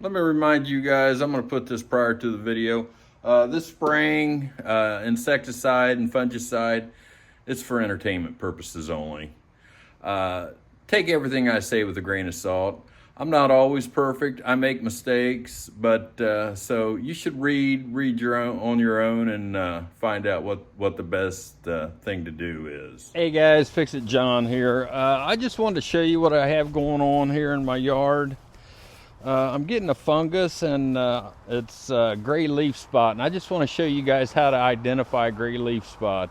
Let me remind you guys, I'm going to put this prior to the video. This spraying insecticide and fungicide, it's for entertainment purposes only. Take everything I say with a grain of salt. I'm not always perfect. I make mistakes, but so you should read your own on your own and find out what the best thing to do is. Hey guys, Fix It John here. I just wanted to show you what I have going on here in my yard. I'm getting a fungus and it's a gray leaf spot, and I just want to show you guys how to identify gray leaf spot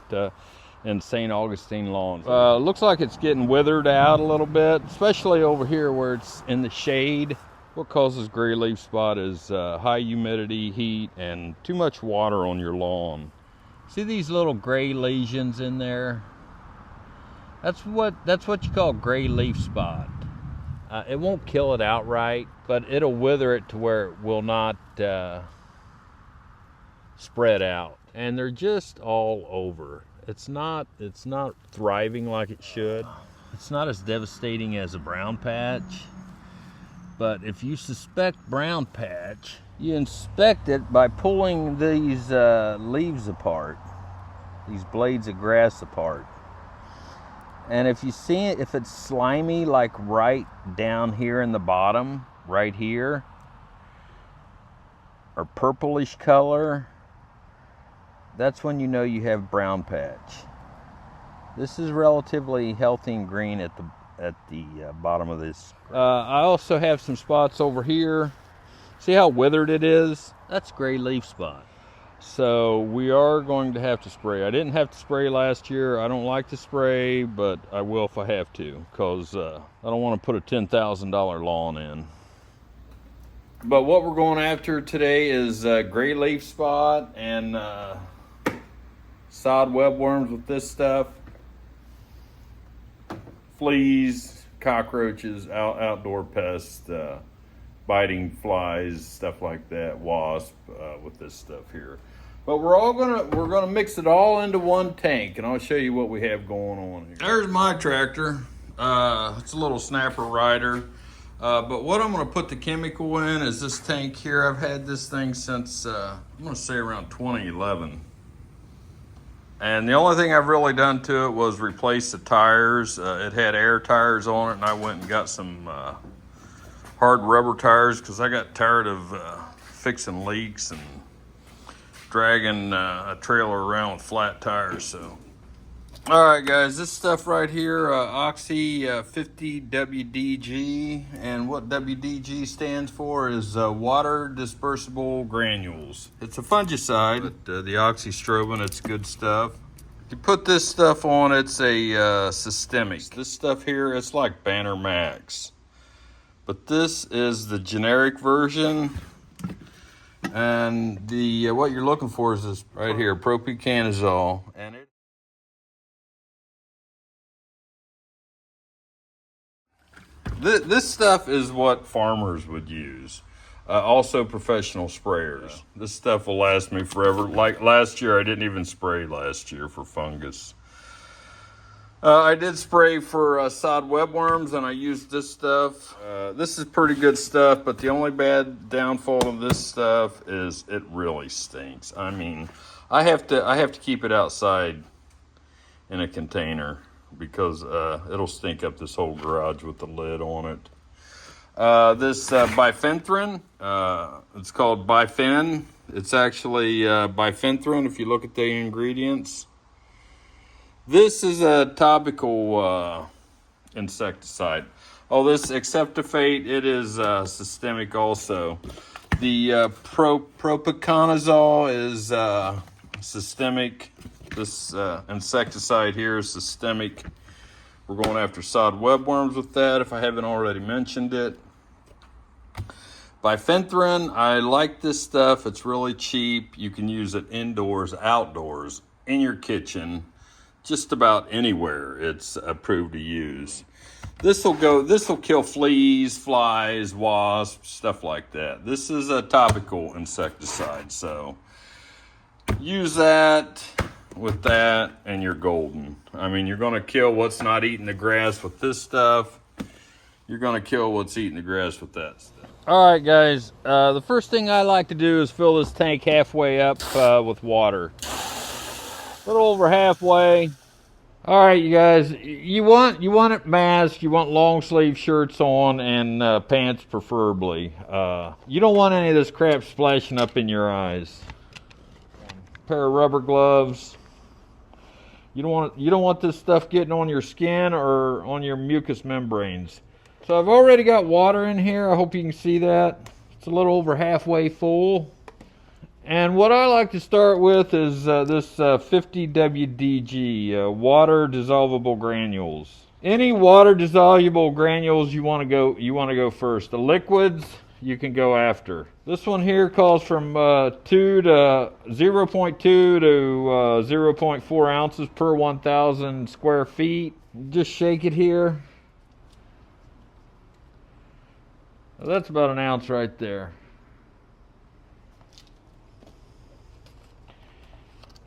in Saint Augustine lawns. Looks like it's getting withered out a little bit, especially over here where it's in the shade. What causes gray leaf spot is high humidity, heat, and too much water on your lawn. See these little gray lesions in there? That's what you call gray leaf spot. It won't kill it outright, but it'll wither it to where it will not spread out. And they're just all over. It's not thriving like it should. It's not as devastating as a brown patch. But if you suspect brown patch, you inspect it by pulling these leaves apart, these blades of grass apart. And if you see it, if it's slimy, like right down here in the bottom, right here, or purplish color, that's when you know you have brown patch. This is relatively healthy and green at the bottom of this. I also have some spots over here. See how withered it is? That's gray leaf spot. So we are going to have to spray. I didn't have to spray last year. I don't like to spray, but I will if I have to, because I don't want to put a $10,000 lawn in. But what we're going after today is gray leaf spot and sod webworms with this stuff. Fleas, cockroaches, outdoor pests, biting flies, stuff like that, wasp with this stuff here. But we're gonna mix it all into one tank, and I'll show you what we have going on here. There's my tractor. It's a little snapper rider. But what I'm gonna put the chemical in is this tank here. I've had this thing since I'm gonna say around 2011. And the only thing I've really done to it was replace the tires. It had air tires on it, and I went and got some hard rubber tires because I got tired of fixing leaks and dragging a trailer around with flat tires. So, all right, guys, this stuff right here, Oxy 50 WDG, and what WDG stands for is water dispersible granules. It's a fungicide, but the oxystrobin, it's good stuff. You put this stuff on, it's a systemic. This stuff here, it's like Banner Max. But this is the generic version, and the what you're looking for is this right here, Propiconazole, and this stuff is what farmers would use. Also professional sprayers. Yeah. This stuff will last me forever. Like last year, I didn't even spray last year for fungus. I did spray for sod webworms, and I used this stuff. This is pretty good stuff, but the only bad downfall of this stuff is it really stinks. I mean, I have to keep it outside in a container because it'll stink up this whole garage with the lid on it. This bifenthrin, it's called Bifen. It's actually bifenthrin if you look at the ingredients. This is a topical insecticide. Oh, this Acephate, it is systemic also. The Propiconazole is systemic. This insecticide here is systemic. We're going after sod webworms with that, if I haven't already mentioned it. Bifenthrin, I like this stuff. It's really cheap. You can use it indoors, outdoors, in your kitchen. Just about anywhere it's approved to use. This will kill fleas, flies, wasps, stuff like that. This is a topical insecticide, so use that with that and you're golden. I mean, you're gonna kill what's not eating the grass with this stuff. You're gonna kill what's eating the grass with that stuff. All right, guys, the first thing I like to do is fill this tank halfway up with water. A little over halfway. All right, you guys, you want it masked. You want long sleeve shirts on and pants preferably. You don't want any of this crap splashing up in your eyes. Pair of rubber gloves. You don't want this stuff getting on your skin or on your mucous membranes. So I've already got water in here. I hope you can see that. It's a little over halfway full. And what I like to start with is this 50 WDG, water dissolvable granules. Any water dissolvable granules you want to go first. The liquids you can go after. This one here calls from 0.2 to 0.4 ounces per 1,000 square feet. Just shake it here. That's about an ounce right there.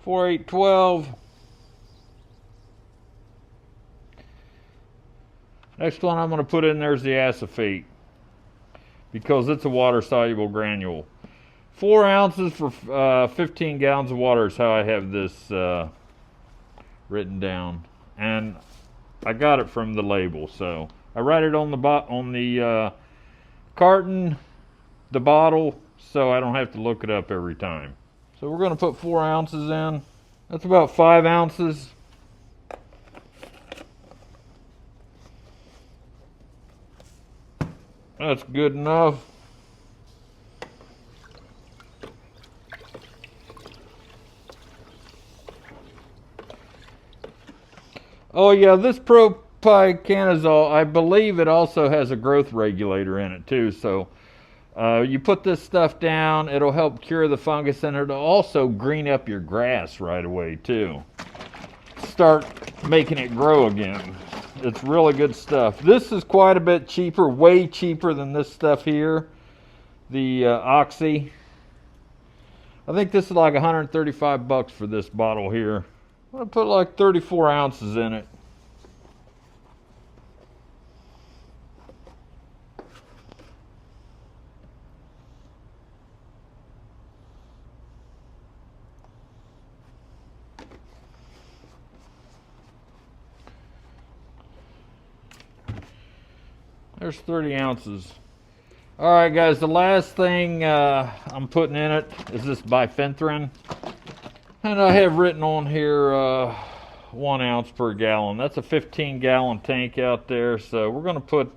4, 8, 12. Next one I'm going to put in there is the Acephate, because it's a water-soluble granule. 4 ounces for 15 gallons of water is how I have this written down, and I got it from the label. So I write it on the carton, the bottle, so I don't have to look it up every time. So we're going to put 4 ounces in. That's about 5 ounces. That's good enough. Oh yeah, this Propiconazole, I believe it also has a growth regulator in it too. So you put this stuff down, it'll help cure the fungus, and it'll also green up your grass right away too. Start making it grow again. It's really good stuff. This is quite a bit cheaper, way cheaper than this stuff here, the Oxy. I think this is like 135 bucks for this bottle here. I'm gonna put like 34 ounces in it. There's 30 ounces. All right, guys, the last thing I'm putting in it is this Bifen. And I have written on here 1 ounce per gallon. That's a 15-gallon tank out there, so we're going to put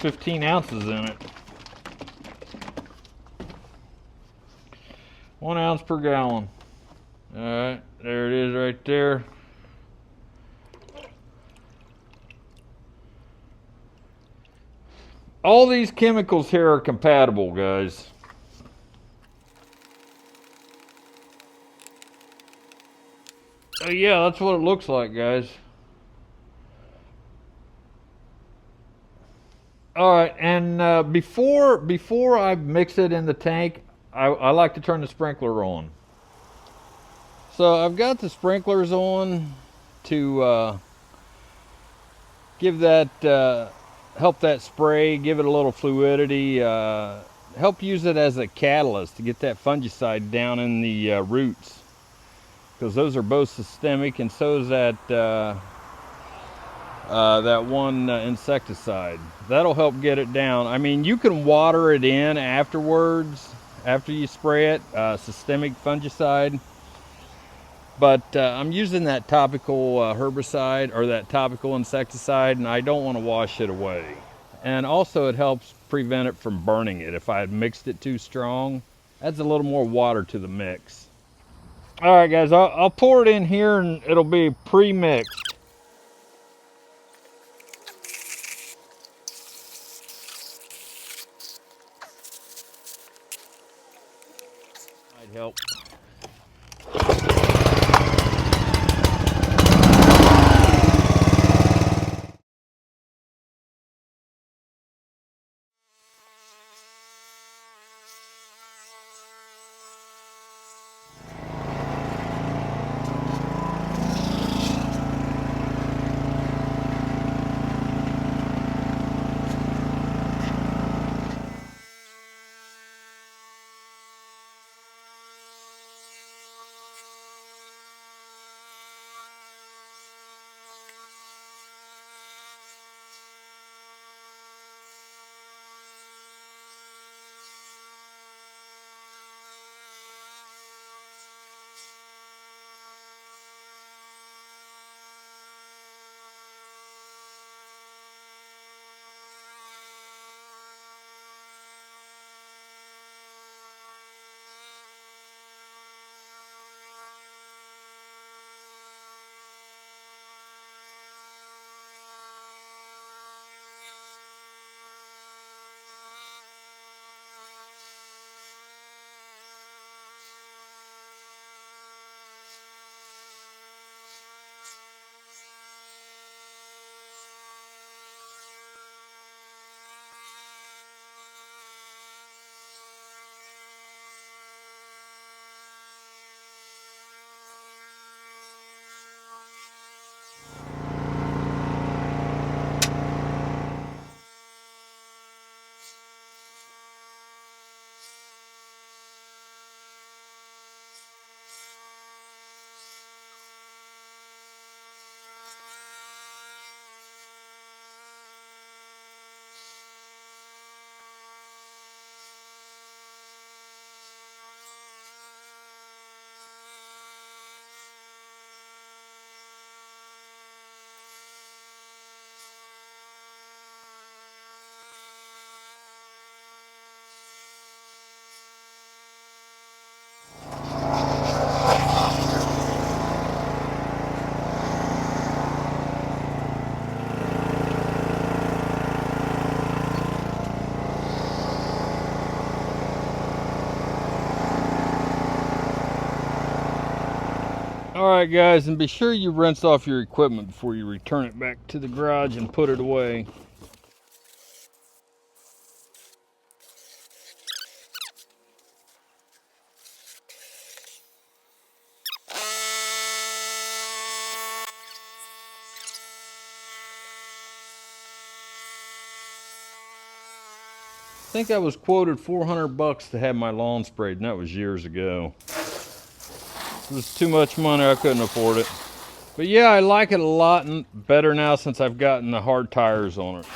15 ounces in it. 1 ounce per gallon. All right, there it is right there. All these chemicals here are compatible, guys. Yeah, that's what it looks like, guys. All right, and before I mix it in the tank, I like to turn the sprinkler on. So I've got the sprinklers on to give that help that spray, give it a little fluidity, help use it as a catalyst to get that fungicide down in the roots, because those are both systemic, and so is that that one insecticide. That'll help get it down. I mean, you can water it in afterwards, after you spray it, systemic fungicide. But I'm using that topical herbicide, or that topical insecticide, and I don't want to wash it away. And also it helps prevent it from burning it. If I had mixed it too strong, adds a little more water to the mix. All right, guys, I'll pour it in here, and it'll be pre-mixed. Might help. All right, guys, and be sure you rinse off your equipment before you return it back to the garage and put it away. I think I was quoted $400 to have my lawn sprayed, and that was years ago. It was too much money, I couldn't afford it. But yeah, I like it a lot better now since I've gotten the hard tires on it.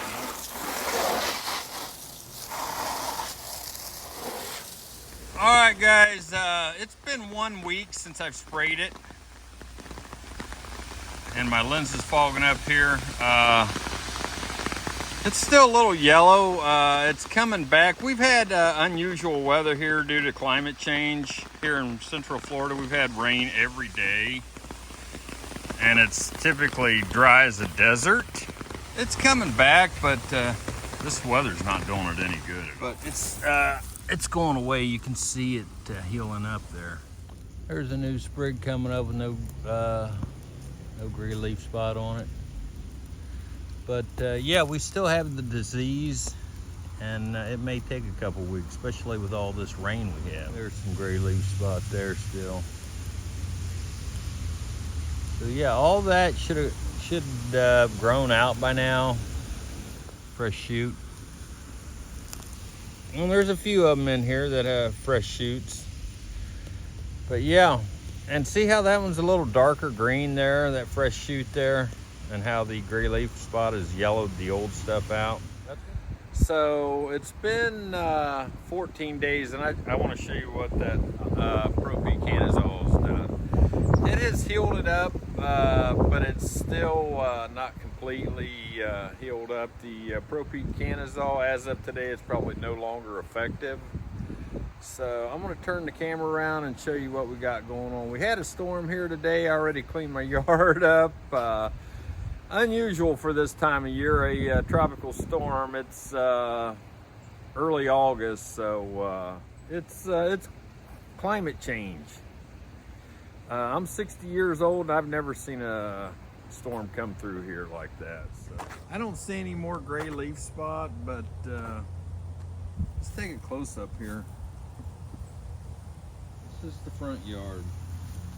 All right, guys, it's been 1 week since I've sprayed it. And my lens is fogging up here. It's still a little yellow. It's coming back. We've had unusual weather here due to climate change. Here in Central Florida, we've had rain every day. And it's typically dry as a desert. It's coming back, but this weather's not doing it any good. But it's going away. You can see it healing up there. There's a new sprig coming up with no gray leaf spot on it. But yeah, we still have the disease, and it may take a couple weeks, especially with all this rain we have. There's some gray leaf spot there still. So yeah, all that should have grown out by now. Fresh shoot. Well, there's a few of them in here that have fresh shoots. But yeah, and see how that one's a little darker green there, that fresh shoot there, and how the gray leaf spot has yellowed the old stuff out. So it's been 14 days, and I want to show you what that Propiconazole has done. It has healed it up, but it's still not completely healed up. The Propiconazole, as of today, is probably no longer effective. So I'm going to turn the camera around and show you what we got going on. We had a storm here today. I already cleaned my yard up. Unusual for this time of year, a tropical storm. It's early August, so it's climate change. I'm 60 years old, and I've never seen a storm come through here like that. So I don't see any more gray leaf spot, but let's take a close up here. This is the front yard.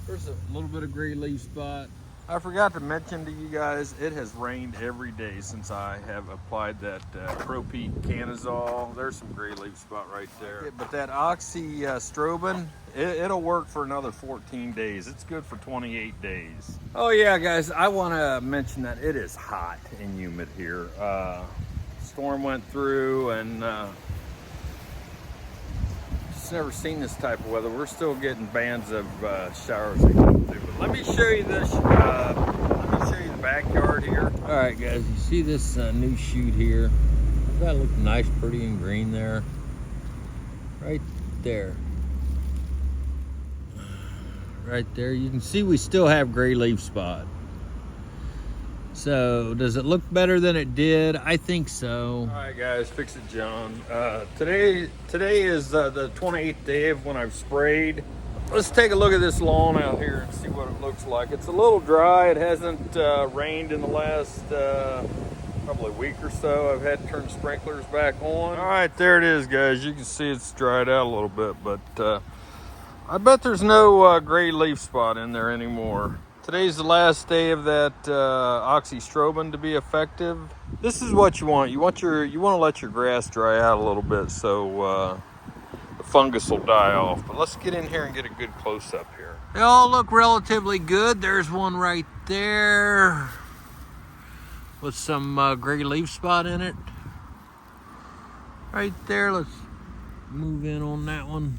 There's a little bit of gray leaf spot. I forgot to mention to you guys, it has rained every day since I have applied that Propiconazole. There's some gray leaf spot right there. But that Azoxy it'll work for another 14 days. It's good for 28 days. Oh yeah, guys, I want to mention that it is hot and humid here. Storm went through, and just never seen this type of weather. We're still getting bands of showers that come through. But let me show you this. Let me show you the backyard here. All right, guys, you see this new shoot here? That look nice, pretty and green there. Right there. Right there. You can see we still have gray leaf spot. So does it look better than it did? I think so. All right, guys, Fix It John. Today is the 28th day of when I've sprayed. Let's take a look at this lawn out here and see what it looks like. It's a little dry. It hasn't rained in the last probably week or so. I've had to turn sprinklers back on. All right, there it is, guys. You can see it's dried out a little bit, but I bet there's no gray leaf spot in there anymore. Today's the last day of that oxystrobin to be effective. This is what you want. You want to let your grass dry out a little bit so the fungus will die off. But let's get in here and get a good close-up here. They all look relatively good. There's one right there with some gray leaf spot in it. Right there. Let's move in on that one.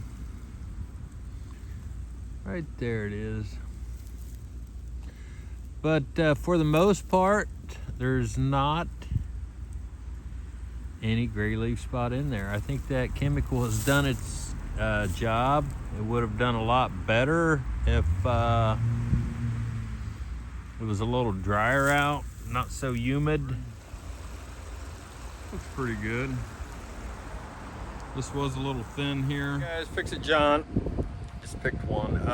Right there it is. But for the most part, there's not any gray leaf spot in there. I think that chemical has done its job. It would have done a lot better if it was a little drier out, not so humid. Looks pretty good. This was a little thin here. Guys, Fix It John. It's just picked one.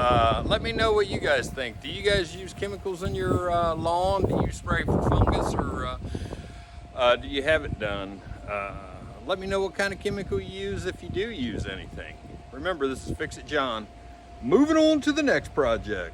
Let me know what you guys think. Do you guys use chemicals in your lawn? Do you spray for fungus, or do you have it done? Let me know what kind of chemical you use, if you do use anything. Remember, this is Fix It John. Moving on to the next project.